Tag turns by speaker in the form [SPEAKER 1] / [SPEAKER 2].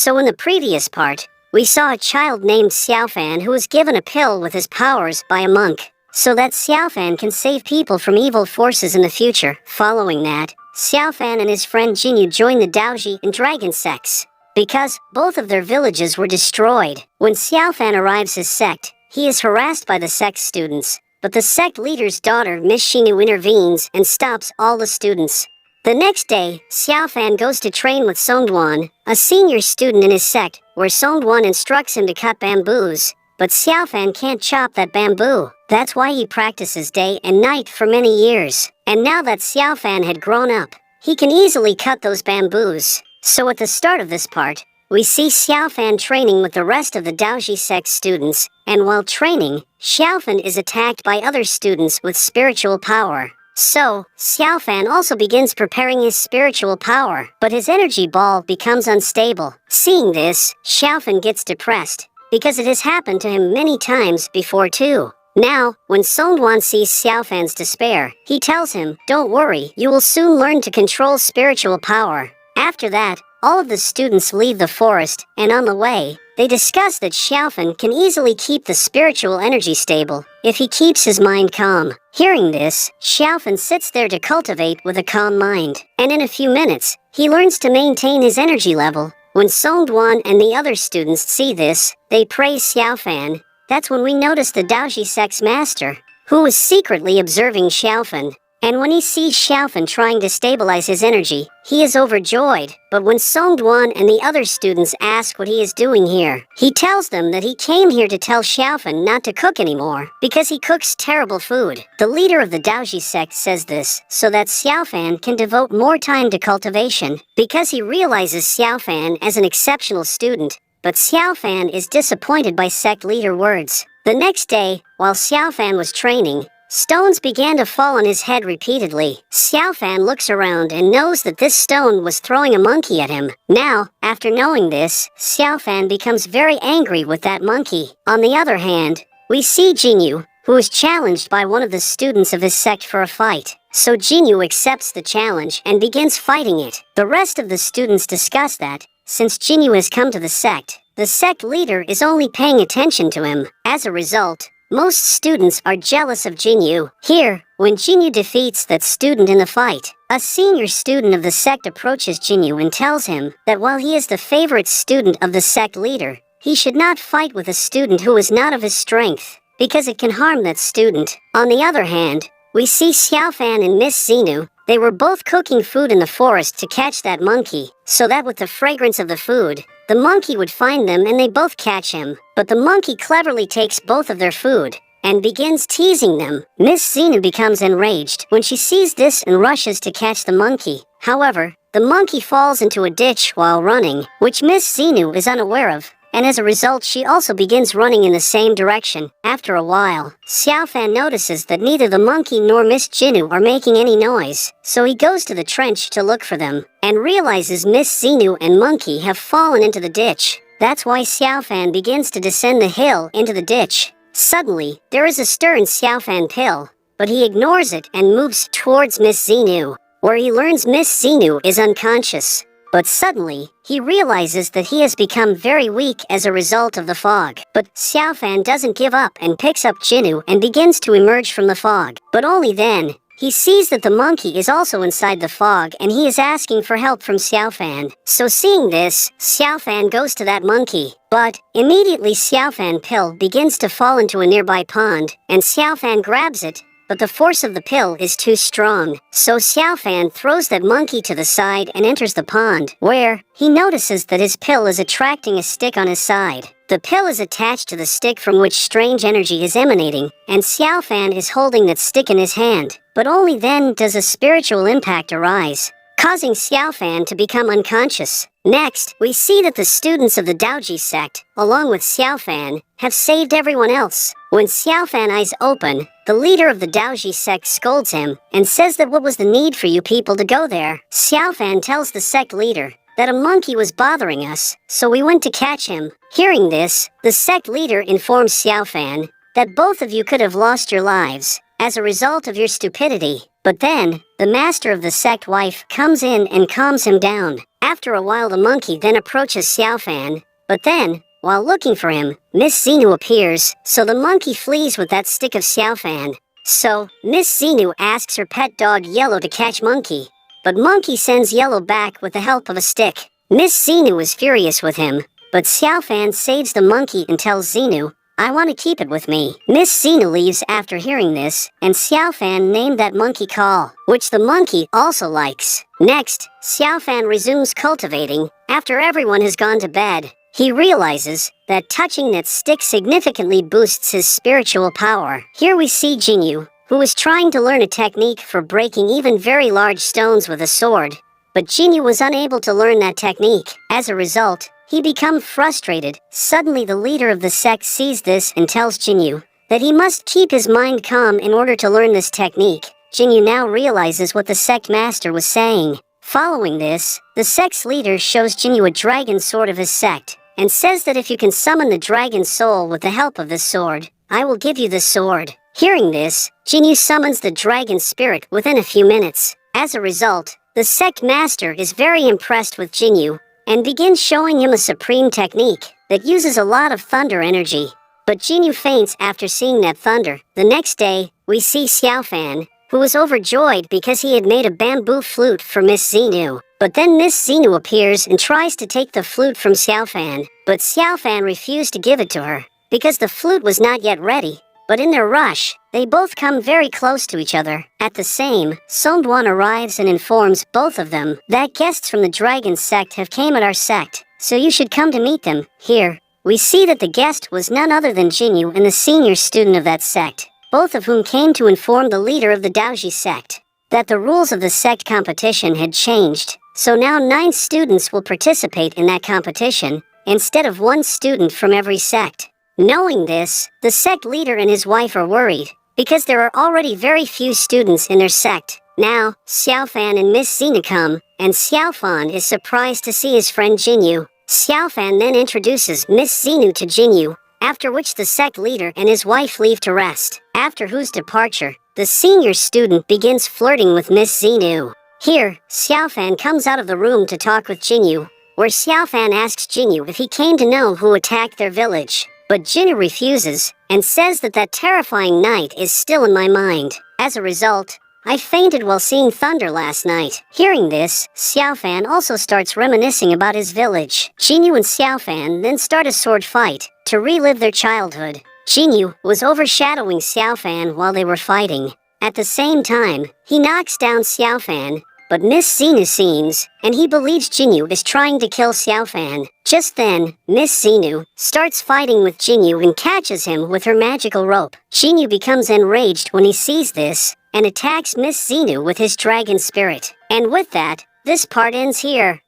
[SPEAKER 1] So in the previous part, we saw a child named Xiaofan who was given a pill with his powers by a monk, so that Xiaofan can save people from evil forces in the future. Following that, Xiaofan and his friend Jinyu joined the Daoji and Dragon sects, because both of their villages were destroyed. When Xiaofan arrives his sect, he is harassed by the sect students, but the sect leader's daughter, Miss Xinu, intervenes and stops all the students. The next day, Xiaofan goes to train with Songduan, a senior student in his sect, where Songduan instructs him to cut bamboos, but Xiaofan can't chop that bamboo. That's why he practices day and night for many years. And now that Xiaofan had grown up, he can easily cut those bamboos. So at the start of this part, we see Xiaofan training with the rest of the Daoji sect students, and while training, Xiaofan is attacked by other students with spiritual power. So, Xiaofan also begins preparing his spiritual power, but his energy ball becomes unstable. Seeing this, Xiaofan gets depressed, because it has happened to him many times before too. Now, when Songduan sees Xiaofan's despair, he tells him, "Don't worry, you will soon learn to control spiritual power." After that, all of the students leave the forest, and on the way, they discuss that Xiaofan can easily keep the spiritual energy stable if he keeps his mind calm. Hearing this, Xiaofan sits there to cultivate with a calm mind, and in a few minutes, he learns to maintain his energy level. When Songduan and the other students see this, they praise Xiaofan. That's when we notice the Daoji sect's master, who is secretly observing Xiaofan. And when he sees Xiaofan trying to stabilize his energy, he is overjoyed. But when Songduan and the other students ask what he is doing here, he tells them that he came here to tell Xiaofan not to cook anymore, because he cooks terrible food. The leader of the Daoji sect says this so that Xiaofan can devote more time to cultivation, because he realizes Xiaofan as an exceptional student. But Xiaofan is disappointed by sect leader words. The next day, while Xiaofan was training, stones began to fall on his head repeatedly. Xiaofan looks around and knows that this stone was throwing a monkey at him. Now, after knowing this, Xiaofan becomes very angry with that monkey. On the other hand, we see Jinyu, who is challenged by one of the students of his sect for a fight. So Jinyu accepts the challenge and begins fighting it. The rest of the students discuss that, since Jinyu has come to the sect leader is only paying attention to him. As a result, most students are jealous of Jinyu. Here, when Jinyu defeats that student in the fight, a senior student of the sect approaches Jinyu and tells him that while he is the favorite student of the sect leader, he should not fight with a student who is not of his strength, because it can harm that student. On the other hand, we see Xiaofan and Miss Xinu. They were both cooking food in the forest to catch that monkey, so that with the fragrance of the food, the monkey would find them and they both catch him. But the monkey cleverly takes both of their food and begins teasing them. Miss Xinu becomes enraged when she sees this and rushes to catch the monkey. However, the monkey falls into a ditch while running, which Miss Xinu is unaware of, and as a result she also begins running in the same direction. After a while, Xiaofan notices that neither the monkey nor Miss Xinu are making any noise, so he goes to the trench to look for them, and realizes Miss Xinu and monkey have fallen into the ditch. That's why Xiaofan begins to descend the hill into the ditch. Suddenly, there is a stir in Xiaofan pill, but he ignores it and moves towards Miss Xinu, where he learns Miss Xinu is unconscious. But suddenly, he realizes that he has become very weak as a result of the fog. But Xiaofan doesn't give up and picks up Jinyu and begins to emerge from the fog. But only then, he sees that the monkey is also inside the fog and he is asking for help from Xiaofan. So seeing this, Xiaofan goes to that monkey. But immediately Xiaofan pill begins to fall into a nearby pond, and Xiaofan grabs it. But the force of the pill is too strong, so Xiaofan throws that monkey to the side and enters the pond, where he notices that his pill is attracting a stick on his side. The pill is attached to the stick from which strange energy is emanating, and Xiaofan is holding that stick in his hand. But only then does a spiritual impact arise, causing Xiaofan to become unconscious. Next, we see that the students of the Daoji sect, along with Xiaofan, have saved everyone else. When Xiaofan eyes open, the leader of the Daoji sect scolds him and says that what was the need for you people to go there. Xiaofan tells the sect leader that a monkey was bothering us, so we went to catch him. Hearing this, the sect leader informs Xiaofan that both of you could have lost your lives as a result of your stupidity. But then, the master of the sect wife comes in and calms him down. After a while the monkey then approaches Xiaofan, but then, while looking for him, Miss Xenu appears, so the monkey flees with that stick of Xiaofan. So, Miss Xenu asks her pet dog Yellow to catch Monkey, but Monkey sends Yellow back with the help of a stick. Miss Xenu is furious with him, but Xiaofan saves the monkey and tells Xenu, "I want to keep it with me." Miss Xenu leaves after hearing this, and Xiaofan named that monkey Call, which the monkey also likes. Next, Xiaofan resumes cultivating. After everyone has gone to bed, he realizes that touching that stick significantly boosts his spiritual power. Here we see Jinyu, who is trying to learn a technique for breaking even very large stones with a sword. But Jinyu was unable to learn that technique. As a result, he becomes frustrated. Suddenly the leader of the sect sees this and tells Jinyu that he must keep his mind calm in order to learn this technique. Jinyu now realizes what the sect master was saying. Following this, the sect's leader shows Jinyu a dragon sword of his sect, and says that if you can summon the dragon soul with the help of this sword, I will give you the sword. Hearing this, Jinyu summons the dragon spirit within a few minutes. As a result, the sect master is very impressed with Jinyu, and begins showing him a supreme technique that uses a lot of thunder energy. But Jinyu faints after seeing that thunder. The next day, we see Xiaofan, who was overjoyed because he had made a bamboo flute for Miss Xenu. But then Miss Xenu appears and tries to take the flute from Xiaofan, but Xiaofan refused to give it to her, because the flute was not yet ready. But in their rush, they both come very close to each other. At the same, Songduan arrives and informs both of them that guests from the dragon sect have came at our sect, so you should come to meet them. Here, we see that the guest was none other than Jinyu and the senior student of that sect, both of whom came to inform the leader of the Daoji sect that the rules of the sect competition had changed, so now 9 students will participate in that competition, instead of 1 student from every sect. Knowing this, the sect leader and his wife are worried, because there are already very few students in their sect. Now, Xiaofan and Miss Xena come, and Xiaofan is surprised to see his friend Jinyu. Xiaofan then introduces Miss Xenu to Jinyu, after which the sect leader and his wife leave to rest, after whose departure, the senior student begins flirting with Miss Xenu. Here, Xiaofan comes out of the room to talk with Jinyu, where Xiaofan asks Jinyu if he came to know who attacked their village. But Jinyu refuses, and says that that terrifying night is still in my mind. As a result, I fainted while seeing thunder last night. Hearing this, Xiaofan also starts reminiscing about his village. Jinyu and Xiaofan then start a sword fight, to relive their childhood. Jinyu was overshadowing Xiaofan while they were fighting. At the same time, he knocks down Xiaofan, but Miss Xenu sees, and he believes Jinyu is trying to kill Xiaofan. Just then, Miss Xenu starts fighting with Jinyu and catches him with her magical rope. Jinyu becomes enraged when he sees this, and attacks Miss Xenu with his dragon spirit. And with that, this part ends here.